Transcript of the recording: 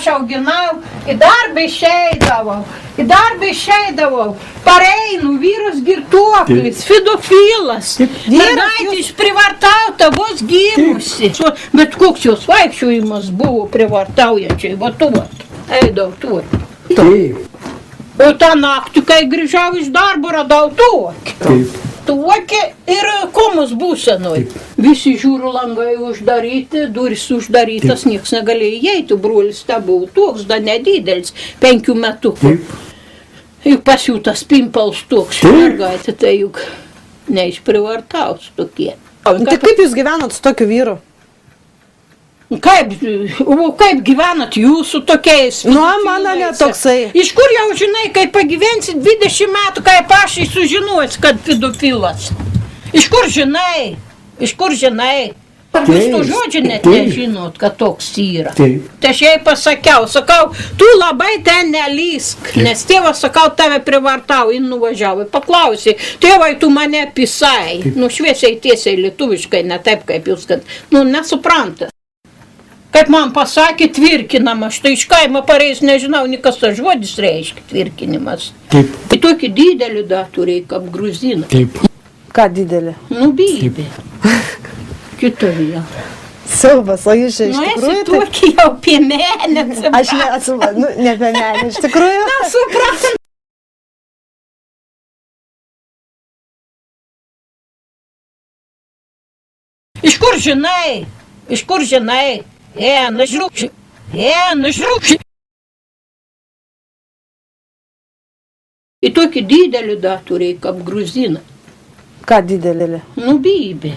aš auginau, į darbą išeidavau, pareinu, vyras girtuoklis, fidofilas, mergaitė išprivartauta, vos gimusi. Bet koks jos vaikščiojimas buvo privartaujančiai, va tuo, eidau tuo. O tą naktį, kai grįžau iš darbo, radau tokį. Tokį ir komos būsenoj. Visi žiūrų langai uždaryti, duris uždarytas, nieks negalėjo įeiti, brolis ta buvo toks, da nedidelis, 5 metukų. Juk pasiūtas pimpals toks, mergaitė, tai juk neišprivartaus tokie. Tai kaip jūs gyvenat su tokiu vyru? Kaip gyvenat jūs su tokiais? Nu, mano netoksai. Iš kur jau žinai, kai pagyvensit 20 metų, kaip aš sužinosi, kad pedofilas? Iš kur žinai? Ar jūs to žodžio net nežinot, kad toks yra? Tai aš jai pasakiau, tu labai ten nelysk, nes tėvas, tave privartau, jin nuvažiavo, paklausė, tėvai, tu mane pisai, šviesiai tiesiai lietuviškai, ne taip kaip jūs, kad, nesuprantat. Kaip man pasakė, tvirkinamas, štai iš kaimo pareis, nežinau, kas tas žodis reiškia, tvirkinimas. Taip. Tai tokį didelį turėjo, kaip gruziną. Taip. Ką didelį? Bybė. Kito vėl. Siaubas, o jūs čia iš tikrųjų? Esi tokį jau piemenę. Aš ne piemenė, iš tikrųjų. Suprantu. Iš kur žinai? Nužrūkši. Į tokį didelį turėjo, kaip gruziną. Ką didelį? Bybė.